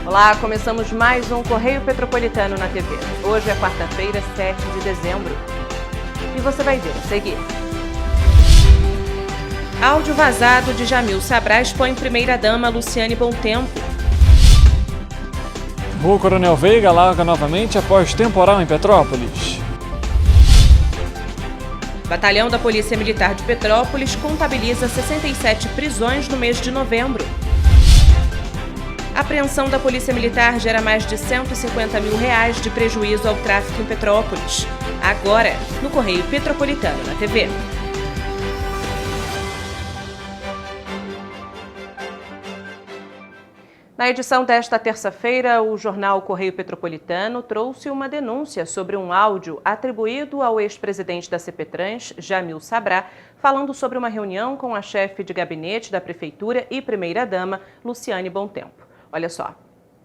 Olá, começamos mais um Correio Petropolitano na TV. Hoje é quarta-feira, 7 de dezembro. E você vai ver a seguir. Áudio vazado de Jamil Sabrá expõe primeira-dama Luciane Bontempo. Rua Coronel Veiga larga novamente após temporal em Petrópolis. Batalhão da Polícia Militar de Petrópolis contabiliza 67 prisões no mês de novembro. A apreensão da Polícia Militar gera mais de R$150 mil de prejuízo ao tráfico em Petrópolis. Agora, no Correio Petropolitano na TV. Na edição desta terça-feira, o jornal Correio Petropolitano trouxe uma denúncia sobre um áudio atribuído ao ex-presidente da CPTrans, Jamil Sabrá, falando sobre uma reunião com a chefe de gabinete da Prefeitura e primeira-dama, Luciane Bontempo. Olha só.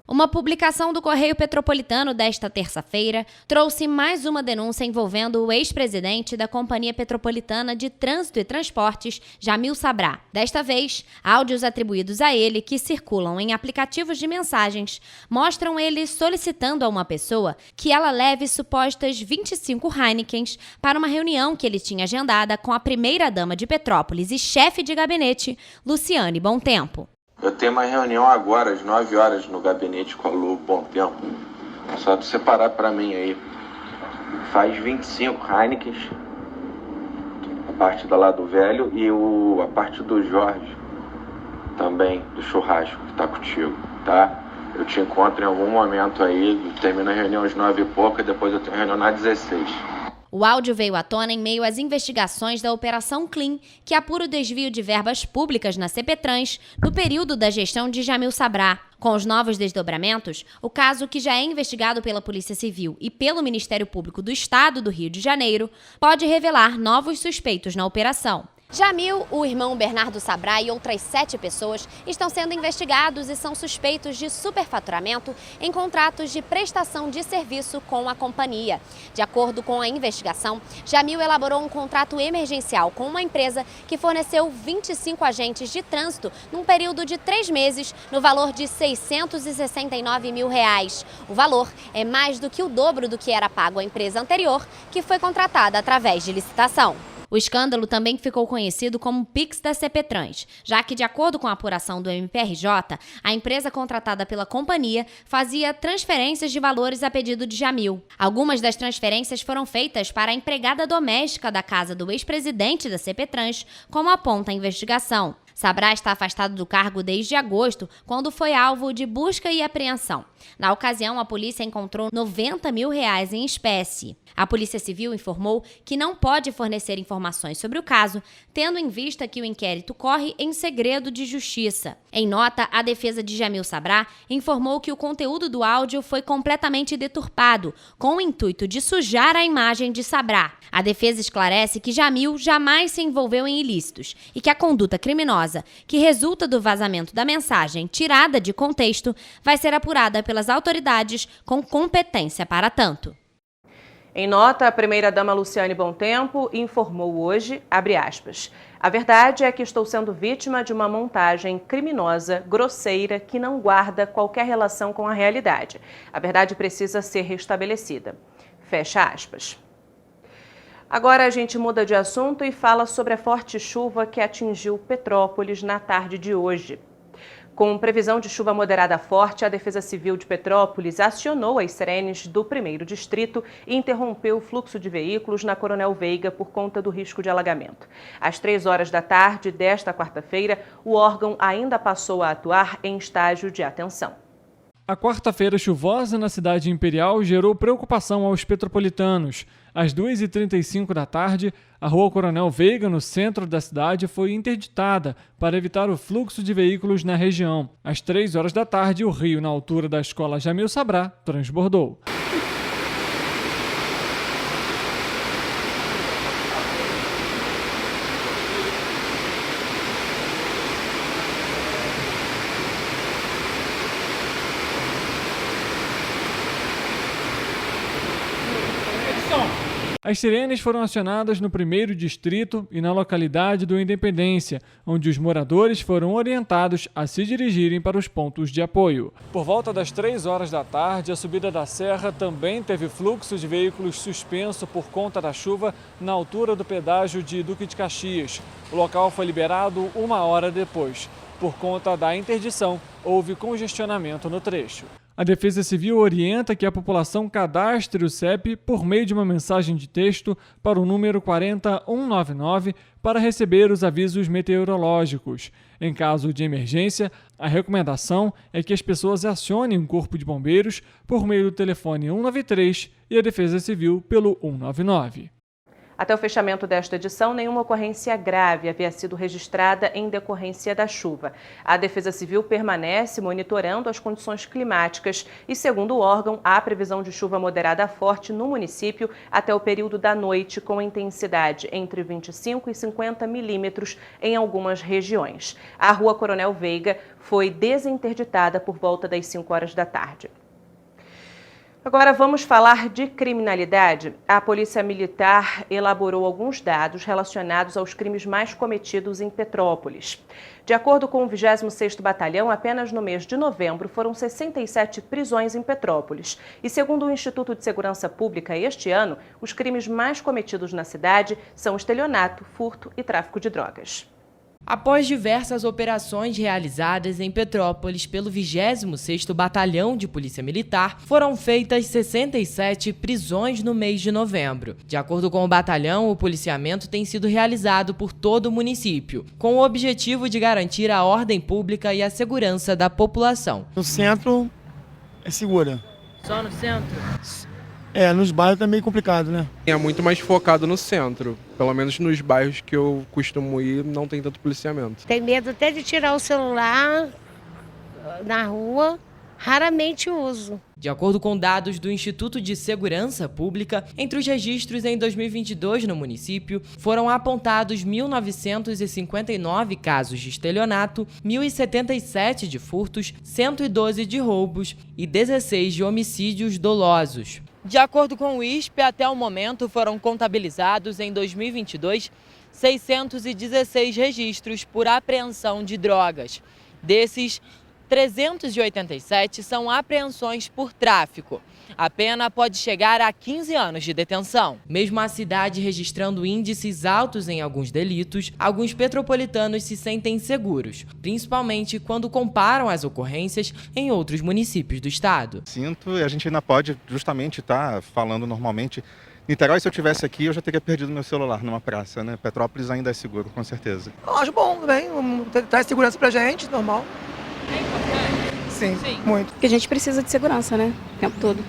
Uma publicação do Correio Petropolitano desta terça-feira trouxe mais uma denúncia envolvendo o ex-presidente da Companhia Petropolitana de Trânsito e Transportes, Jamil Sabrá. Desta vez, áudios atribuídos a ele que circulam em aplicativos de mensagens mostram ele solicitando a uma pessoa que ela leve supostas 25 Heinekens para uma reunião que ele tinha agendada com a primeira-dama de Petrópolis e chefe de gabinete, Luciane Bontempo. Eu tenho uma reunião agora, às 9 horas, no gabinete com a Lu Bontempo. Só tu separar pra mim aí. Faz 25 Heinekens, a parte da lá do velho, e a parte do Jorge, também, do churrasco, que tá contigo, tá? Eu te encontro em algum momento aí, termino a reunião às 9 e pouco, e depois eu tenho reunião às 16. O áudio veio à tona em meio às investigações da Operação Clean, que apura o desvio de verbas públicas na CPTrans no período da gestão de Jamil Sabrá. Com os novos desdobramentos, o caso, que já é investigado pela Polícia Civil e pelo Ministério Público do Estado do Rio de Janeiro, pode revelar novos suspeitos na operação. Jamil, o irmão Bernardo Sabrá e outras 7 pessoas estão sendo investigados e são suspeitos de superfaturamento em contratos de prestação de serviço com a companhia. De acordo com a investigação, Jamil elaborou um contrato emergencial com uma empresa que forneceu 25 agentes de trânsito num período de 3 meses, no valor de R$669 mil. O valor é mais do que o dobro do que era pago à empresa anterior, que foi contratada através de licitação. O escândalo também ficou conhecido como Pix da CPTrans, já que, de acordo com a apuração do MPRJ, a empresa contratada pela companhia fazia transferências de valores a pedido de Jamil. Algumas das transferências foram feitas para a empregada doméstica da casa do ex-presidente da CPTrans, como aponta a investigação. Sabrá está afastado do cargo desde agosto, quando foi alvo de busca e apreensão. Na ocasião, a polícia encontrou R$90 mil em espécie. A Polícia Civil informou que não pode fornecer informações sobre o caso, tendo em vista que o inquérito corre em segredo de justiça. Em nota, a defesa de Jamil Sabrá informou que o conteúdo do áudio foi completamente deturpado, com o intuito de sujar a imagem de Sabrá. A defesa esclarece que Jamil jamais se envolveu em ilícitos e que a conduta criminosa, que resulta do vazamento da mensagem tirada de contexto, vai ser apurada pelas autoridades com competência para tanto. Em nota, a primeira-dama Luciane Bontempo informou hoje, abre aspas, a verdade é que estou sendo vítima de uma montagem criminosa, grosseira, que não guarda qualquer relação com a realidade. A verdade precisa ser restabelecida. Fecha aspas. Agora a gente muda de assunto e fala sobre a forte chuva que atingiu Petrópolis na tarde de hoje. Com previsão de chuva moderada forte, a Defesa Civil de Petrópolis acionou as sirenes do 1º Distrito e interrompeu o fluxo de veículos na Coronel Veiga por conta do risco de alagamento. Às 3 horas da tarde desta quarta-feira, o órgão ainda passou a atuar em estágio de atenção. A quarta-feira chuvosa na cidade imperial gerou preocupação aos petropolitanos. Às 2h35 da tarde, a Rua Coronel Veiga, no centro da cidade, foi interditada para evitar o fluxo de veículos na região. Às 3 horas da tarde, o rio, na altura da escola Jamil Sabrá, transbordou. As sirenes foram acionadas no 1º distrito e na localidade do Independência, onde os moradores foram orientados a se dirigirem para os pontos de apoio. Por volta das 3 horas da tarde, a subida da serra também teve fluxo de veículos suspenso por conta da chuva na altura do pedágio de Duque de Caxias. O local foi liberado 1 hora depois. Por conta da interdição, houve congestionamento no trecho. A Defesa Civil orienta que a população cadastre o CEP por meio de uma mensagem de texto para o número 40199 para receber os avisos meteorológicos. Em caso de emergência, a recomendação é que as pessoas acionem o Corpo de Bombeiros por meio do telefone 193 e a Defesa Civil pelo 199. Até o fechamento desta edição, nenhuma ocorrência grave havia sido registrada em decorrência da chuva. A Defesa Civil permanece monitorando as condições climáticas e, segundo o órgão, há previsão de chuva moderada a forte no município até o período da noite, com intensidade entre 25 e 50 milímetros em algumas regiões. A Rua Coronel Veiga foi desinterditada por volta das 5 horas da tarde. Agora vamos falar de criminalidade. A Polícia Militar elaborou alguns dados relacionados aos crimes mais cometidos em Petrópolis. De acordo com o 26º Batalhão, apenas no mês de novembro foram 67 prisões em Petrópolis. E segundo o Instituto de Segurança Pública, este ano, os crimes mais cometidos na cidade são estelionato, furto e tráfico de drogas. Após diversas operações realizadas em Petrópolis pelo 26º Batalhão de Polícia Militar, foram feitas 67 prisões no mês de novembro. De acordo com o batalhão, o policiamento tem sido realizado por todo o município, com o objetivo de garantir a ordem pública e a segurança da população. No centro é segura. Só no centro? Nos bairros tá meio complicado, né? É muito mais focado no centro. Pelo menos nos bairros que eu costumo ir, não tem tanto policiamento. Tem medo até de tirar o celular na rua, raramente uso. De acordo com dados do Instituto de Segurança Pública, entre os registros em 2022 no município, foram apontados 1.959 casos de estelionato, 1.077 de furtos, 112 de roubos e 16 de homicídios dolosos. De acordo com o ISP, até o momento foram contabilizados em 2022 616 registros por apreensão de drogas. Desses, 387 são apreensões por tráfico. A pena pode chegar a 15 anos de detenção. Mesmo a cidade registrando índices altos em alguns delitos, alguns petropolitanos se sentem seguros, principalmente quando comparam as ocorrências em outros municípios do estado. Sinto, e a gente ainda pode justamente estar falando normalmente. Niterói, se eu estivesse aqui, eu já teria perdido meu celular numa praça, né? Petrópolis ainda é seguro, com certeza. Eu acho bom também, traz segurança pra gente, normal. É importante? Sim, muito. Porque a gente precisa de segurança, né? O tempo todo.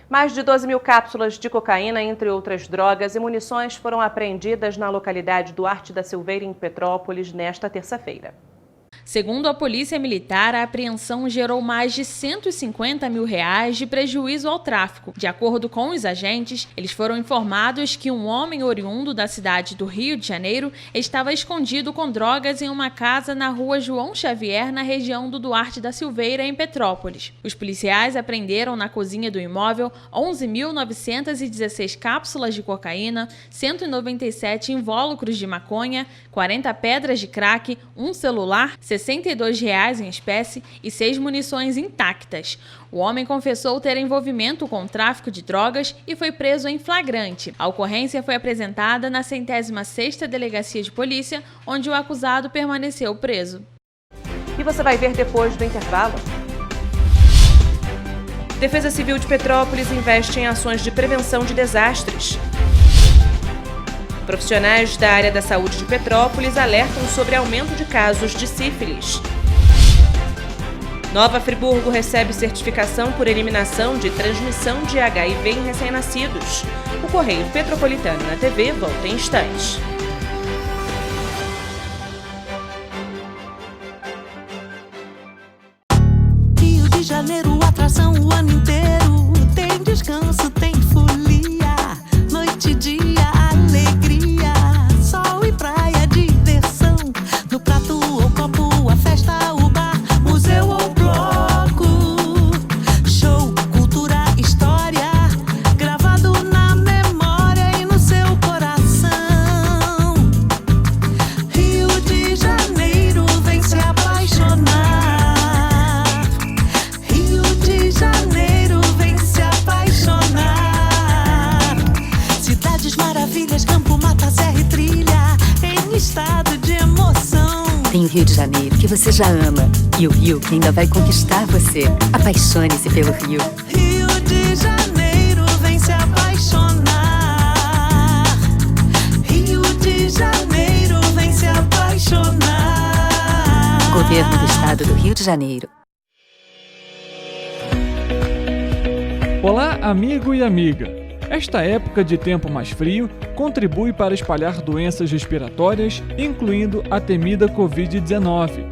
Mais de 12 mil cápsulas de cocaína, entre outras drogas e munições, foram apreendidas na localidade Duarte da Silveira, em Petrópolis, nesta terça-feira. Segundo a Polícia Militar, a apreensão gerou mais de R$150 mil de prejuízo ao tráfico. De acordo com os agentes, eles foram informados que um homem oriundo da cidade do Rio de Janeiro estava escondido com drogas em uma casa na rua João Xavier, na região do Duarte da Silveira, em Petrópolis. Os policiais apreenderam na cozinha do imóvel 11.916 cápsulas de cocaína, 197 invólucros de maconha, 40 pedras de crack, um celular, R$62 em espécie e 6 munições intactas. O homem confessou ter envolvimento com o tráfico de drogas e foi preso em flagrante. A ocorrência foi apresentada na 106ª Delegacia de Polícia, onde o acusado permaneceu preso. E você vai ver depois do intervalo. Defesa Civil de Petrópolis investe em ações de prevenção de desastres. Profissionais da área da saúde de Petrópolis alertam sobre aumento de casos de sífilis. Nova Friburgo recebe certificação por eliminação de transmissão de HIV em recém-nascidos. O Correio Petropolitano na TV volta em instantes. Rio de Janeiro, atração o ano inteiro. Tem descanso, tem folia, noite e dia, alegria, sol e praia, diversão. No prato ou copo, a festa, o bar, museu ou bloco. Show, cultura, história, gravado na memória e no seu coração. Rio de Janeiro, vem se apaixonar. Rio de Janeiro, vem se apaixonar. Cidades maravilhas, campo, mata, serra e trilha, em estado de emoção. Tem o Rio de Janeiro, que você já ama, e o Rio que ainda vai conquistar você. Apaixone-se pelo Rio. Rio de Janeiro, vem se apaixonar. Rio de Janeiro, vem se apaixonar. Governo do Estado do Rio de Janeiro. Olá, amigo e amiga! Esta época de tempo mais frio contribui para espalhar doenças respiratórias, incluindo a temida Covid-19.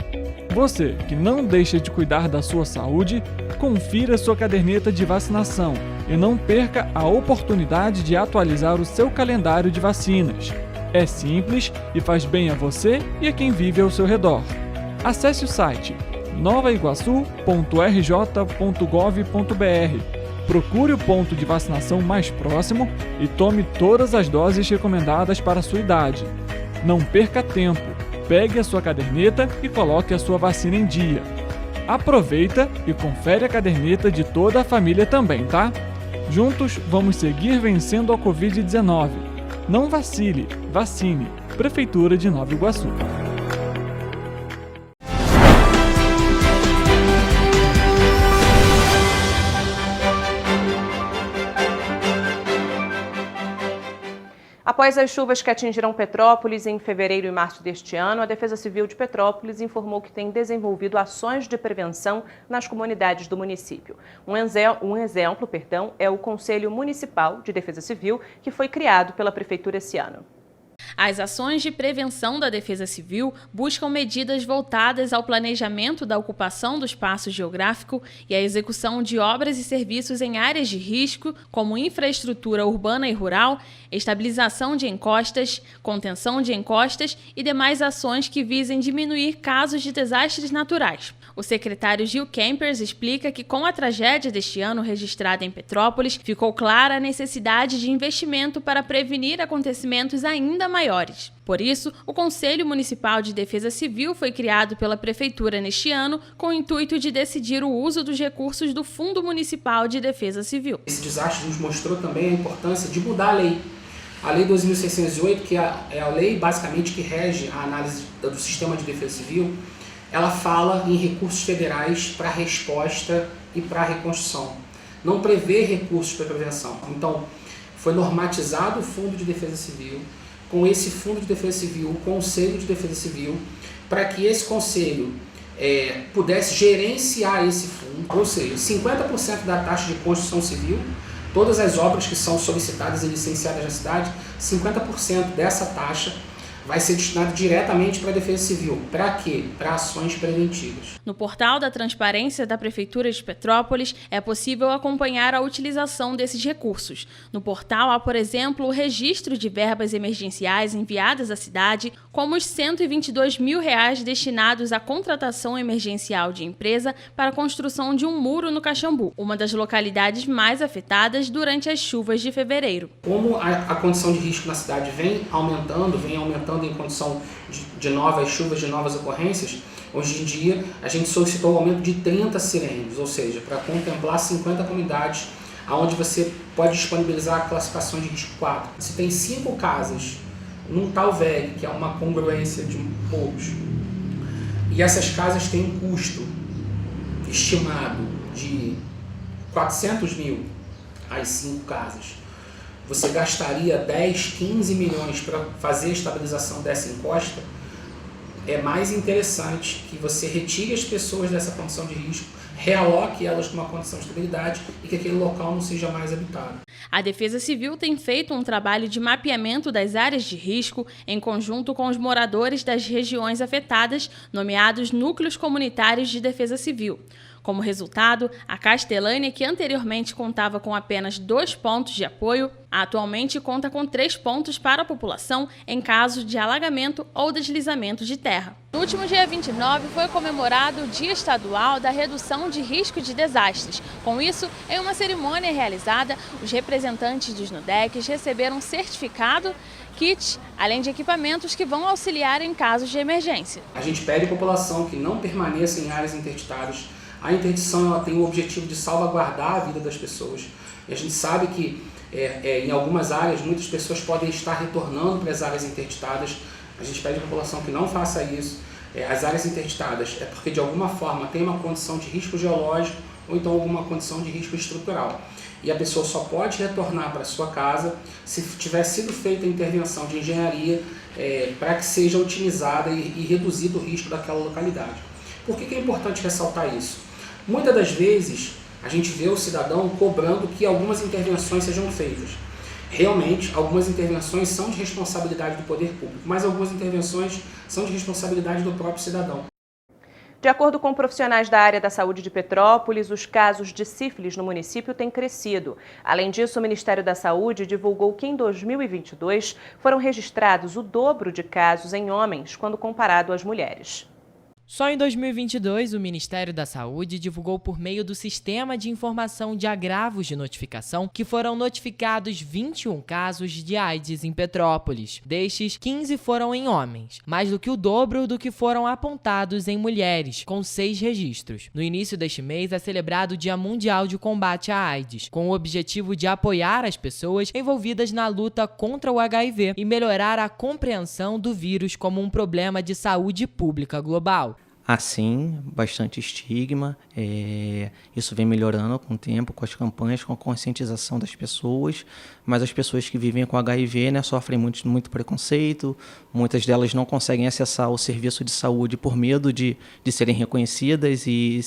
Você que não deixa de cuidar da sua saúde, confira sua caderneta de vacinação e não perca a oportunidade de atualizar o seu calendário de vacinas. É simples e faz bem a você e a quem vive ao seu redor. Acesse o site novaiguaçu.rj.gov.br. Procure o ponto de vacinação mais próximo e tome todas as doses recomendadas para a sua idade. Não perca tempo, pegue a sua caderneta e coloque a sua vacina em dia. Aproveita e confere a caderneta de toda a família também, tá? Juntos vamos seguir vencendo a Covid-19. Não vacile, vacine. Prefeitura de Nova Iguaçu. Após as chuvas que atingiram Petrópolis em fevereiro e março deste ano, a Defesa Civil de Petrópolis informou que tem desenvolvido ações de prevenção nas comunidades do município. Um exemplo é o Conselho Municipal de Defesa Civil, que foi criado pela Prefeitura esse ano. As ações de prevenção da Defesa Civil buscam medidas voltadas ao planejamento da ocupação do espaço geográfico e à execução de obras e serviços em áreas de risco, como infraestrutura urbana e rural, estabilização de encostas, contenção de encostas e demais ações que visem diminuir casos de desastres naturais. O secretário Gil Kempers explica que, com a tragédia deste ano registrada em Petrópolis, ficou clara a necessidade de investimento para prevenir acontecimentos ainda maiores. Por isso, o Conselho Municipal de Defesa Civil foi criado pela Prefeitura neste ano com o intuito de decidir o uso dos recursos do Fundo Municipal de Defesa Civil. Esse desastre nos mostrou também a importância de mudar a lei. A Lei 2.608, que é a lei basicamente que rege a análise do sistema de defesa civil, ela fala em recursos federais para resposta e para reconstrução. Não prevê recursos para prevenção. Então, foi normatizado o Fundo de Defesa Civil. Com esse Fundo de Defesa Civil, o Conselho de Defesa Civil, para que esse Conselho pudesse gerenciar esse fundo, ou seja, 50% da taxa de construção civil, todas as obras que são solicitadas e licenciadas na cidade, 50% dessa taxa vai ser destinado diretamente para a Defesa Civil. Para quê? Para ações preventivas. No portal da Transparência da Prefeitura de Petrópolis é possível acompanhar a utilização desses recursos. No portal há, por exemplo, o registro de verbas emergenciais enviadas à cidade, como os R$122 mil destinados à contratação emergencial de empresa para a construção de um muro no Caxambu, uma das localidades mais afetadas durante as chuvas de fevereiro. Como a condição de risco na cidade vem aumentando em condição de novas chuvas, de novas ocorrências, hoje em dia a gente solicitou o aumento de 30 sirenes, ou seja, para contemplar 50 comunidades, onde você pode disponibilizar a classificação de risco 4. Se tem 5 casas num tal VEG, que é uma congruência de poucos, e essas casas têm um custo estimado de 400 mil as 5 casas, você gastaria 10, 15 milhões para fazer a estabilização dessa encosta, é mais interessante que você retire as pessoas dessa condição de risco, realoque elas com uma condição de estabilidade e que aquele local não seja mais habitado. A Defesa Civil tem feito um trabalho de mapeamento das áreas de risco em conjunto com os moradores das regiões afetadas, nomeados Núcleos Comunitários de Defesa Civil. Como resultado, a Castelânia, que anteriormente contava com apenas 2 pontos de apoio, atualmente conta com 3 pontos para a população em caso de alagamento ou deslizamento de terra. No último dia 29 foi comemorado o Dia Estadual da Redução de Risco de Desastres. Com isso, em uma cerimônia realizada, os representantes dos NUDECs receberam um certificado, kit, além de equipamentos que vão auxiliar em casos de emergência. A gente pede à população que não permaneça em áreas interditadas. A interdição ela tem o objetivo de salvaguardar a vida das pessoas. E a gente sabe que em algumas áreas muitas pessoas podem estar retornando para as áreas interditadas. A gente pede à população que não faça isso. As áreas interditadas é porque de alguma forma tem uma condição de risco geológico ou então alguma condição de risco estrutural. E a pessoa só pode retornar para a sua casa se tiver sido feita a intervenção de engenharia para que seja otimizada e reduzido o risco daquela localidade. Por que é importante ressaltar isso? Muitas das vezes a gente vê o cidadão cobrando que algumas intervenções sejam feitas. Realmente, algumas intervenções são de responsabilidade do poder público, mas algumas intervenções são de responsabilidade do próprio cidadão. De acordo com profissionais da área da saúde de Petrópolis, os casos de sífilis no município têm crescido. Além disso, o Ministério da Saúde divulgou que em 2022 foram registrados o dobro de casos em homens quando comparado às mulheres. Só em 2022, o Ministério da Saúde divulgou por meio do Sistema de Informação de Agravos de Notificação que foram notificados 21 casos de AIDS em Petrópolis. Destes, 15 foram em homens, mais do que o dobro do que foram apontados em mulheres, com 6 registros. No início deste mês é celebrado o Dia Mundial de Combate à AIDS, com o objetivo de apoiar as pessoas envolvidas na luta contra o HIV e melhorar a compreensão do vírus como um problema de saúde pública global. Assim, bastante estigma, isso vem melhorando com o tempo, com as campanhas, com a conscientização das pessoas, mas as pessoas que vivem com HIV, sofrem muito preconceito, muitas delas não conseguem acessar o serviço de saúde por medo de serem reconhecidas e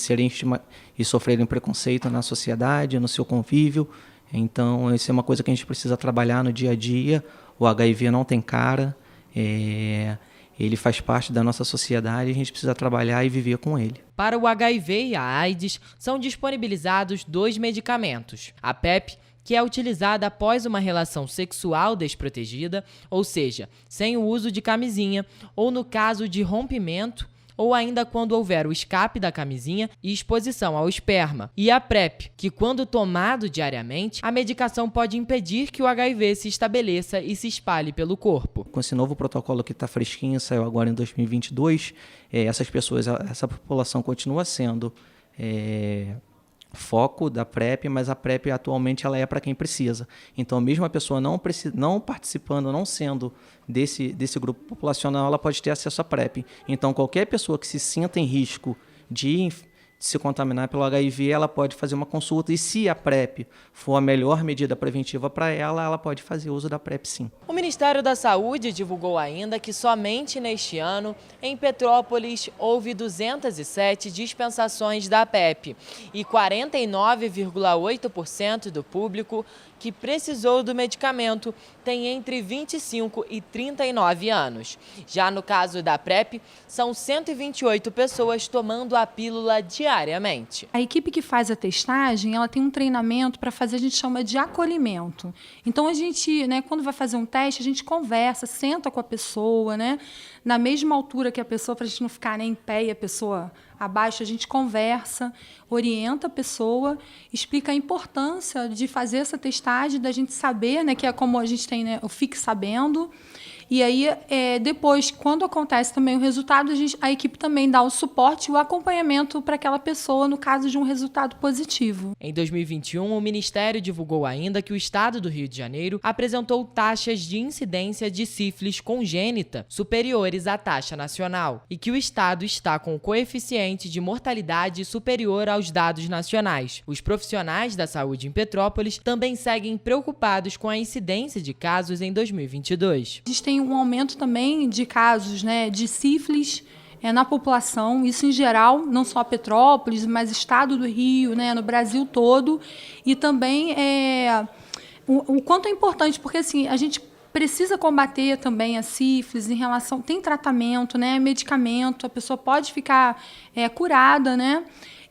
sofrerem preconceito na sociedade, no seu convívio. Então, isso é uma coisa que a gente precisa trabalhar no dia a dia. O HIV não tem cara, ele faz parte da nossa sociedade e a gente precisa trabalhar e viver com ele. Para o HIV e a AIDS, são disponibilizados 2 medicamentos. A PrEP, que é utilizada após uma relação sexual desprotegida, ou seja, sem o uso de camisinha, ou no caso de rompimento, ou ainda quando houver o escape da camisinha e exposição ao esperma. E a PrEP, que quando tomado diariamente, a medicação pode impedir que o HIV se estabeleça e se espalhe pelo corpo. Com esse novo protocolo que está fresquinho, saiu agora em 2022, essa população continua sendo foco da PrEP, mas a PrEP atualmente ela é para quem precisa. Então, mesmo a pessoa não participando, não sendo desse grupo populacional, ela pode ter acesso à PrEP. Então, qualquer pessoa que se sinta em risco de se contaminar pelo HIV, ela pode fazer uma consulta e se a PrEP for a melhor medida preventiva para ela, ela pode fazer uso da PrEP sim. O Ministério da Saúde divulgou ainda que somente neste ano, em Petrópolis, houve 207 dispensações da PEP e 49,8% do público que precisou do medicamento tem entre 25 e 39 anos. Já no caso da PrEP, são 128 pessoas tomando a pílula diariamente. A equipe que faz a testagem, ela tem um treinamento para fazer, a gente chama de acolhimento. Então, a gente, quando vai fazer um teste, a gente conversa, senta com a pessoa, na mesma altura que a pessoa, para a gente não ficar nem em pé e a pessoa abaixo, a gente conversa, orienta a pessoa, explica a importância de fazer essa testagem, da gente saber, que é como a gente tem, o Fique Sabendo. E aí, depois, quando acontece também o resultado, a equipe também dá o suporte e o acompanhamento para aquela pessoa no caso de um resultado positivo. Em 2021, o Ministério divulgou ainda que o Estado do Rio de Janeiro apresentou taxas de incidência de sífilis congênita superiores à taxa nacional e que o Estado está com o coeficiente de mortalidade superior aos dados nacionais. Os profissionais da saúde em Petrópolis também seguem preocupados com a incidência de casos em 2022. A gente tem um aumento também de casos de sífilis, na população, isso em geral, não só Petrópolis, mas estado do Rio, né, no Brasil todo, e também o quanto é importante, porque assim, a gente precisa combater também a sífilis em relação... Tem tratamento, né, medicamento, a pessoa pode ficar curada, né?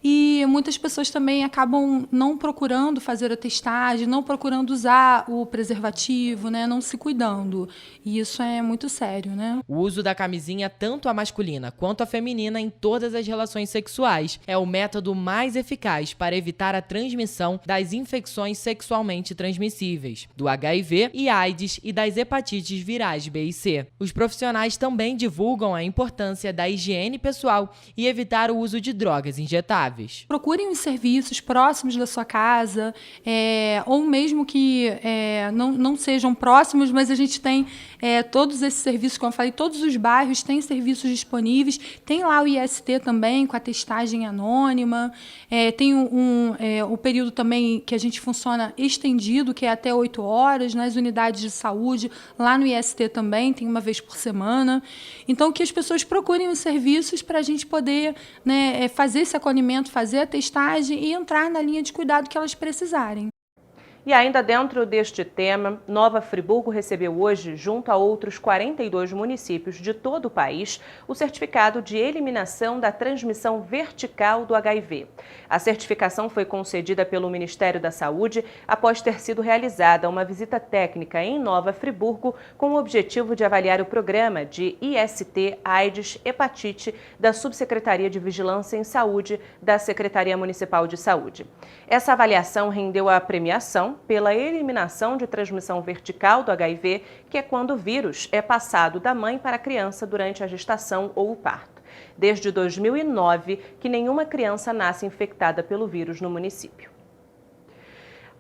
E muitas pessoas também acabam não procurando fazer a testagem, não procurando usar o preservativo, né, não se cuidando. E isso é muito sério, né? O uso da camisinha, tanto a masculina quanto a feminina, em todas as relações sexuais, é o método mais eficaz para evitar a transmissão das infecções sexualmente transmissíveis, do HIV e AIDS e das hepatites virais B e C. Os profissionais também divulgam a importância da higiene pessoal e evitar o uso de drogas injetáveis. Procurem os serviços próximos da sua casa, ou mesmo que não sejam próximos, mas a gente tem todos esses serviços, como eu falei, todos os bairros têm serviços disponíveis. Tem lá o IST também, com a testagem anônima. Tem o período também que a gente funciona estendido, que é até 8 horas, nas unidades de saúde. Lá no IST também, tem uma vez por semana. Então, que as pessoas procurem os serviços para a gente poder, né, fazer esse acolhimento, fazer a testagem e entrar na linha de cuidado que elas precisarem. E ainda dentro deste tema, Nova Friburgo recebeu hoje, junto a outros 42 municípios de todo o país, o certificado de eliminação da transmissão vertical do HIV. A certificação foi concedida pelo Ministério da Saúde após ter sido realizada uma visita técnica em Nova Friburgo com o objetivo de avaliar o programa de IST, AIDS, Hepatite da Subsecretaria de Vigilância em Saúde da Secretaria Municipal de Saúde. Essa avaliação rendeu a premiação pela eliminação de transmissão vertical do HIV, que é quando o vírus é passado da mãe para a criança durante a gestação ou o parto. Desde 2009, que nenhuma criança nasce infectada pelo vírus no município.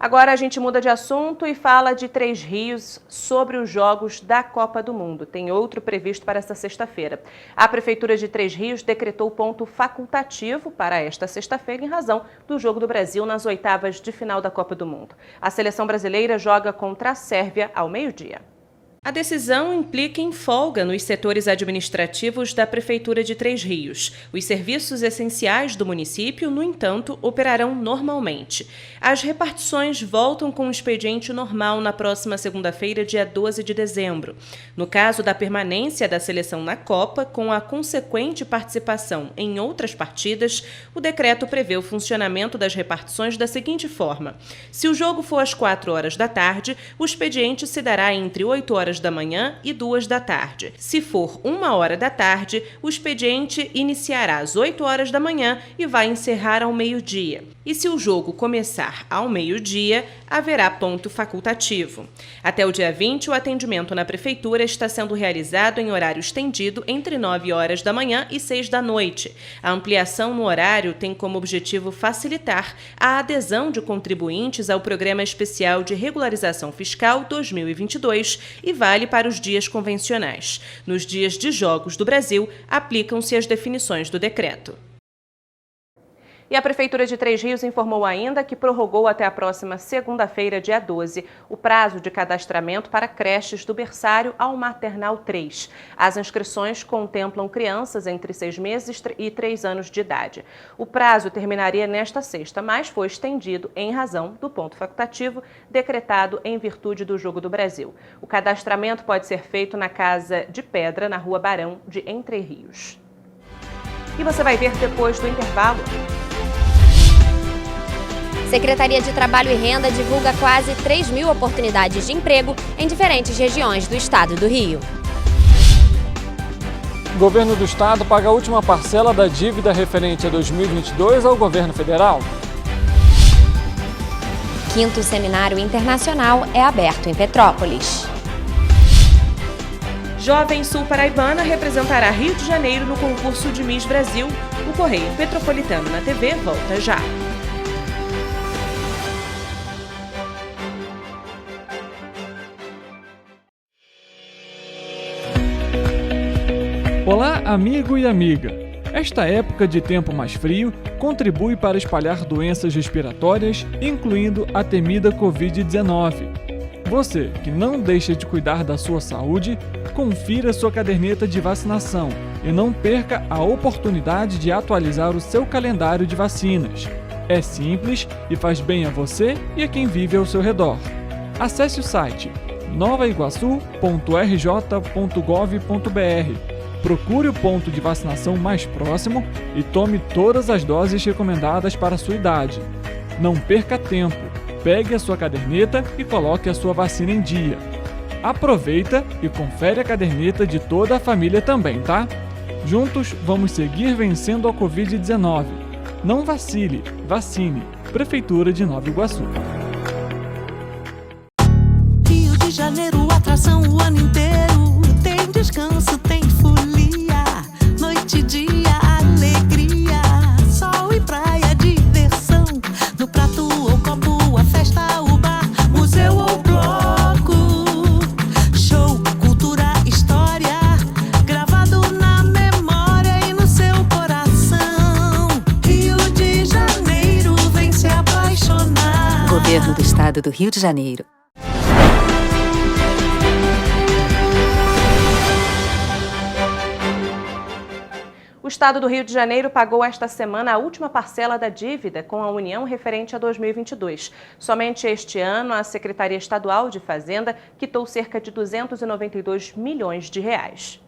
Agora a gente muda de assunto e fala de Três Rios sobre os Jogos da Copa do Mundo. Tem outro previsto para esta sexta-feira. A Prefeitura de Três Rios decretou ponto facultativo para esta sexta-feira em razão do Jogo do Brasil nas oitavas de final da Copa do Mundo. A seleção brasileira joga contra a Sérvia ao meio-dia. A decisão implica em folga nos setores administrativos da Prefeitura de Três Rios. Os serviços essenciais do município, no entanto, operarão normalmente. As repartições voltam com o expediente normal na próxima segunda-feira, dia 12 de dezembro. No caso da permanência da seleção na Copa, com a consequente participação em outras partidas, o decreto prevê o funcionamento das repartições da seguinte forma: se o jogo for às 4 horas da tarde, o expediente se dará entre 8 horas da manhã e 2 da tarde. Se for 1 hora da tarde, o expediente iniciará às 8 horas da manhã e vai encerrar ao meio-dia. E se o jogo começar ao meio-dia, haverá ponto facultativo. Até o dia 20, o atendimento na Prefeitura está sendo realizado em horário estendido entre 9 horas da manhã e 6 da noite. A ampliação no horário tem como objetivo facilitar a adesão de contribuintes ao Programa Especial de Regularização Fiscal 2022 e vale para os dias convencionais. Nos dias de Jogos do Brasil, aplicam-se as definições do decreto. E a Prefeitura de Três Rios informou ainda que prorrogou até a próxima segunda-feira, dia 12, o prazo de cadastramento para creches do berçário ao maternal 3. As inscrições contemplam crianças entre 6 meses e 3 anos de idade. O prazo terminaria nesta sexta, mas foi estendido em razão do ponto facultativo decretado em virtude do Jogo do Brasil. O cadastramento pode ser feito na Casa de Pedra, na Rua Barão de Entre Rios. E você vai ver depois do intervalo. Secretaria de Trabalho e Renda divulga quase 3.000 oportunidades de emprego em diferentes regiões do estado do Rio. O governo do estado paga a última parcela da dívida referente a 2022 ao governo federal. 5º Seminário Internacional é aberto em Petrópolis. Jovem sul-paraibana representará Rio de Janeiro no concurso de Miss Brasil. O Correio Petropolitano na TV volta já. Olá, amigo e amiga! Esta época de tempo mais frio contribui para espalhar doenças respiratórias, incluindo a temida Covid-19. Você que não deixa de cuidar da sua saúde, confira sua caderneta de vacinação e não perca a oportunidade de atualizar o seu calendário de vacinas. É simples e faz bem a você e a quem vive ao seu redor. Acesse o site novaiguaçu.rj.gov.br. Procure o ponto de vacinação mais próximo e tome todas as doses recomendadas para a sua idade. Não perca tempo. Pegue a sua caderneta e coloque a sua vacina em dia. Aproveita e confere a caderneta de toda a família também, tá? Juntos vamos seguir vencendo a Covid-19. Não vacile, vacine. Prefeitura de Nova Iguaçu. Rio de Janeiro, atração o ano inteiro. Tem descanso, tem folia. Noite e dia, alegria. Sol e praia, diversão. No prato ou copo, a festa, o bar, museu ou bloco. Show, cultura, história. Gravado na memória e no seu coração. Rio de Janeiro, vem se apaixonar. Governo do Estado do Rio de Janeiro. O Estado do Rio de Janeiro pagou esta semana a última parcela da dívida com a União referente a 2022. Somente este ano, a Secretaria Estadual de Fazenda quitou cerca de 292 milhões de reais.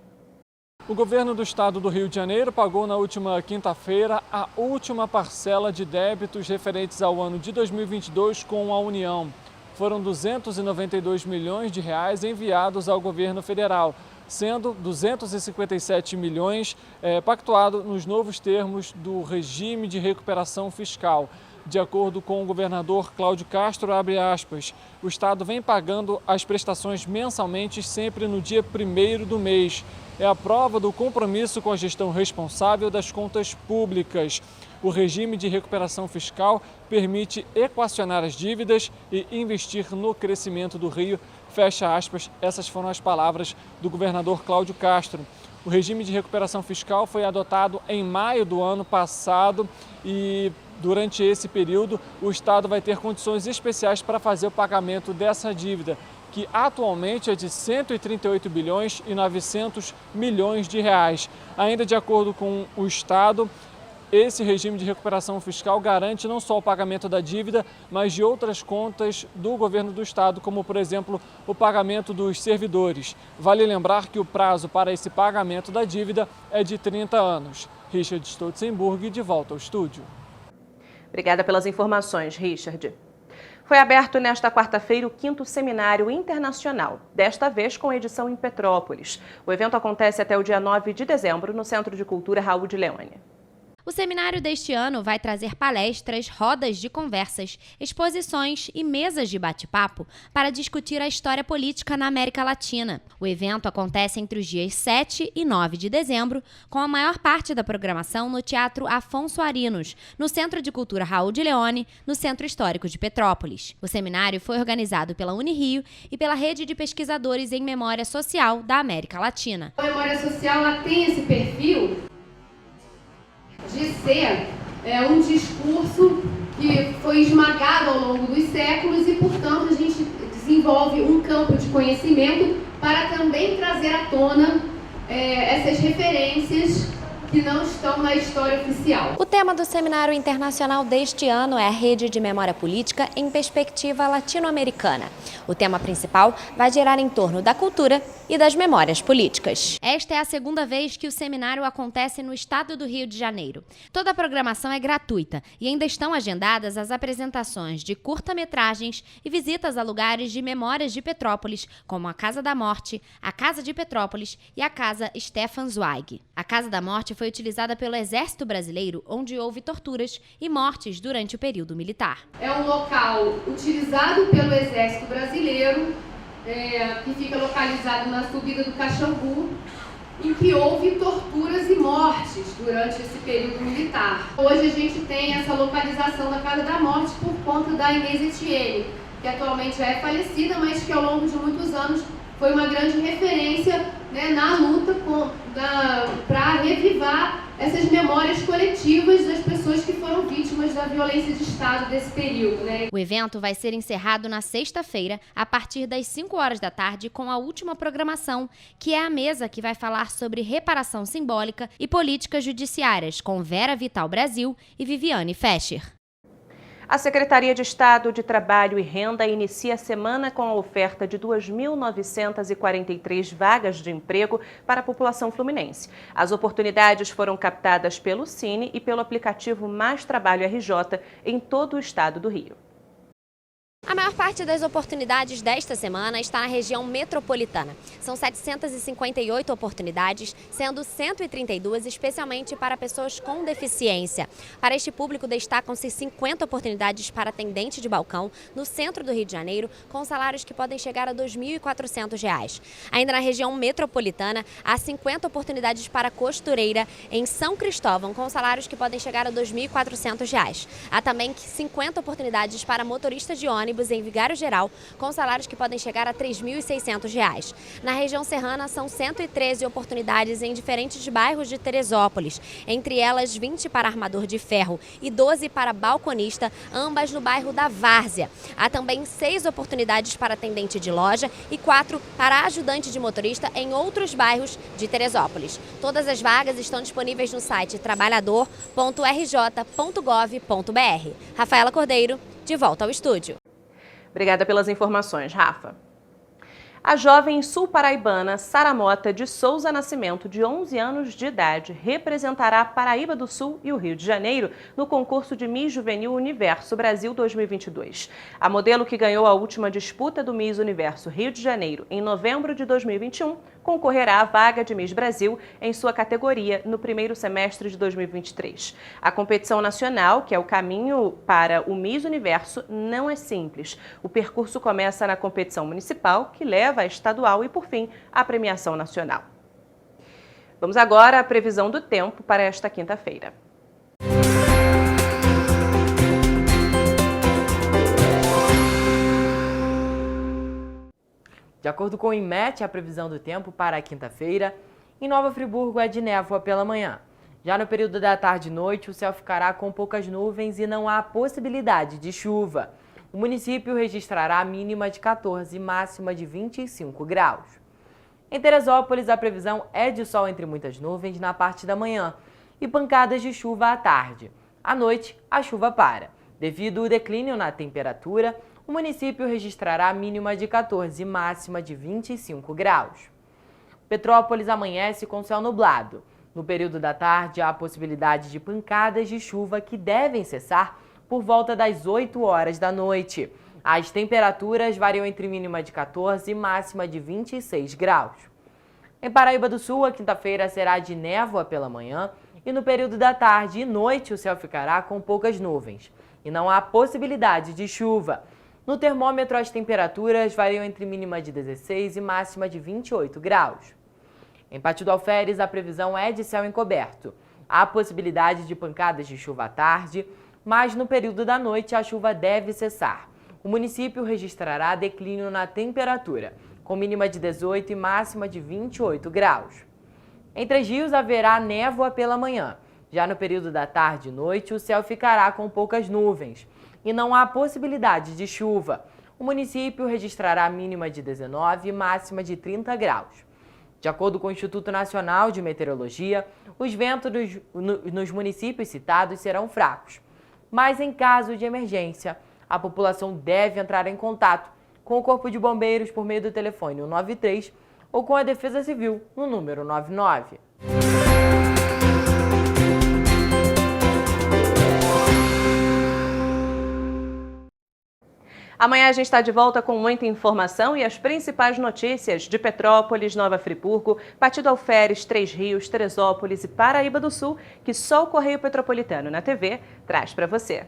O governo do Estado do Rio de Janeiro pagou na última quinta-feira a última parcela de débitos referentes ao ano de 2022 com a União. Foram 292 milhões de reais enviados ao governo federal, sendo 257 milhões pactuado nos novos termos do regime de recuperação fiscal. De acordo com o governador Cláudio Castro, abre aspas, o Estado vem pagando as prestações mensalmente sempre no dia 1º do mês. É a prova do compromisso com a gestão responsável das contas públicas. O regime de recuperação fiscal permite equacionar as dívidas e investir no crescimento do Rio. Fecha aspas, essas foram as palavras do governador Cláudio Castro. O regime de recuperação fiscal foi adotado em maio do ano passado e durante esse período o Estado vai ter condições especiais para fazer o pagamento dessa dívida, que atualmente é de 138 bilhões e 900 milhões de reais. Ainda de acordo com o Estado, esse regime de recuperação fiscal garante não só o pagamento da dívida, mas de outras contas do governo do Estado, como, por exemplo, o pagamento dos servidores. Vale lembrar que o prazo para esse pagamento da dívida é de 30 anos. Richard Stolzenburg, de volta ao estúdio. Obrigada pelas informações, Richard. Foi aberto nesta quarta-feira o 5º Seminário Internacional, desta vez com edição em Petrópolis. O evento acontece até o dia 9 de dezembro no Centro de Cultura Raul de Leônia. O seminário deste ano vai trazer palestras, rodas de conversas, exposições e mesas de bate-papo para discutir a história política na América Latina. O evento acontece entre os dias 7 e 9 de dezembro, com a maior parte da programação no Teatro Afonso Arinos, no Centro de Cultura Raul de Leône, no Centro Histórico de Petrópolis. O seminário foi organizado pela Unirio e pela Rede de Pesquisadores em Memória Social da América Latina. A memória social ela tem esse perfil de ser um discurso que foi esmagado ao longo dos séculos e, portanto, a gente desenvolve um campo de conhecimento para também trazer à tona essas referências que não estão na história oficial. O tema do Seminário Internacional deste ano é a Rede de Memória Política em Perspectiva Latino-Americana. O tema principal vai girar em torno da cultura e das memórias políticas. Esta é a segunda vez que o seminário acontece no estado do Rio de Janeiro. Toda a programação é gratuita e ainda estão agendadas as apresentações de curta-metragens e visitas a lugares de memórias de Petrópolis, como a Casa da Morte, a Casa de Petrópolis e a Casa Stefan Zweig. A Casa da Morte foi utilizada pelo Exército Brasileiro, onde houve torturas e mortes durante o período militar. É um local utilizado pelo Exército Brasileiro, que fica localizado na subida do Caxambu, em que houve torturas e mortes durante esse período militar. Hoje a gente tem essa localização da Casa da Morte por conta da Inês Etienne, que atualmente já é falecida, mas que ao longo de muitos anos foi uma grande referência, na luta para revivar essas memórias coletivas das pessoas que foram vítimas da violência de Estado desse período, né? O evento vai ser encerrado na sexta-feira, a partir das 5 horas da tarde, com a última programação, que é a mesa que vai falar sobre reparação simbólica e políticas judiciárias, com Vera Vital Brasil e Viviane Fescher. A Secretaria de Estado de Trabalho e Renda inicia a semana com a oferta de 2.943 vagas de emprego para a população fluminense. As oportunidades foram captadas pelo Cine e pelo aplicativo Mais Trabalho RJ em todo o estado do Rio. A maior parte das oportunidades desta semana está na região metropolitana. São 758 oportunidades, sendo 132 especialmente para pessoas com deficiência. Para este público, destacam-se 50 oportunidades para atendente de balcão no centro do Rio de Janeiro, com salários que podem chegar a R$ 2.400. Ainda na região metropolitana, há 50 oportunidades para costureira em São Cristóvão, com salários que podem chegar a R$ 2.400. Há também 50 oportunidades para motorista de ônibus em Vigário Geral, com salários que podem chegar a R$ 3.600. Na região serrana, são 113 oportunidades em diferentes bairros de Teresópolis, entre elas 20 para armador de ferro e 12 para balconista, ambas no bairro da Várzea. Há também 6 oportunidades para atendente de loja e 4 para ajudante de motorista em outros bairros de Teresópolis. Todas as vagas estão disponíveis no site trabalhador.rj.gov.br. Rafaela Cordeiro, de volta ao estúdio. Obrigada pelas informações, Rafa. A jovem sul-paraibana Sara Mota de Souza Nascimento, de 11 anos de idade, representará Paraíba do Sul e o Rio de Janeiro no concurso de Miss Juvenil Universo Brasil 2022. A modelo, que ganhou a última disputa do Miss Universo Rio de Janeiro em novembro de 2021, concorrerá à vaga de Miss Brasil em sua categoria no primeiro semestre de 2023. A competição nacional, que é o caminho para o Miss Universo, não é simples. O percurso começa na competição municipal, que leva a estadual e, por fim, a premiação nacional. Vamos agora à previsão do tempo para esta quinta-feira. De acordo com o INMET, a previsão do tempo para a quinta-feira, em Nova Friburgo é de névoa pela manhã. Já no período da tarde e noite, o céu ficará com poucas nuvens e não há possibilidade de chuva. O município registrará a mínima de 14 e máxima de 25 graus. Em Teresópolis, a previsão é de sol entre muitas nuvens na parte da manhã e pancadas de chuva à tarde. À noite, a chuva para. Devido ao declínio na temperatura, o município registrará a mínima de 14 e máxima de 25 graus. Petrópolis amanhece com céu nublado. No período da tarde, há a possibilidade de pancadas de chuva que devem cessar por volta das 8 horas da noite. As temperaturas variam entre mínima de 14 e máxima de 26 graus. Em Paraíba do Sul, a quinta-feira será de névoa pela manhã e no período da tarde e noite o céu ficará com poucas nuvens e não há possibilidade de chuva. No termômetro, as temperaturas variam entre mínima de 16 e máxima de 28 graus. Em Pátio do Alferes, a previsão é de céu encoberto. Há possibilidade de pancadas de chuva à tarde, mas no período da noite a chuva deve cessar. O município registrará declínio na temperatura, com mínima de 18 e máxima de 28 graus. Em Três Rios haverá névoa pela manhã. Já no período da tarde e noite, o céu ficará com poucas nuvens e não há possibilidade de chuva. O município registrará mínima de 19 e máxima de 30 graus. De acordo com o Instituto Nacional de Meteorologia, os ventos nos municípios citados serão fracos. Mas em caso de emergência, a população deve entrar em contato com o Corpo de Bombeiros por meio do telefone 193 ou com a Defesa Civil no número 99. Amanhã a gente está de volta com muita informação e as principais notícias de Petrópolis, Nova Friburgo, Pátio do Alferes, Três Rios, Teresópolis e Paraíba do Sul, que só o Correio Petropolitano na TV traz para você.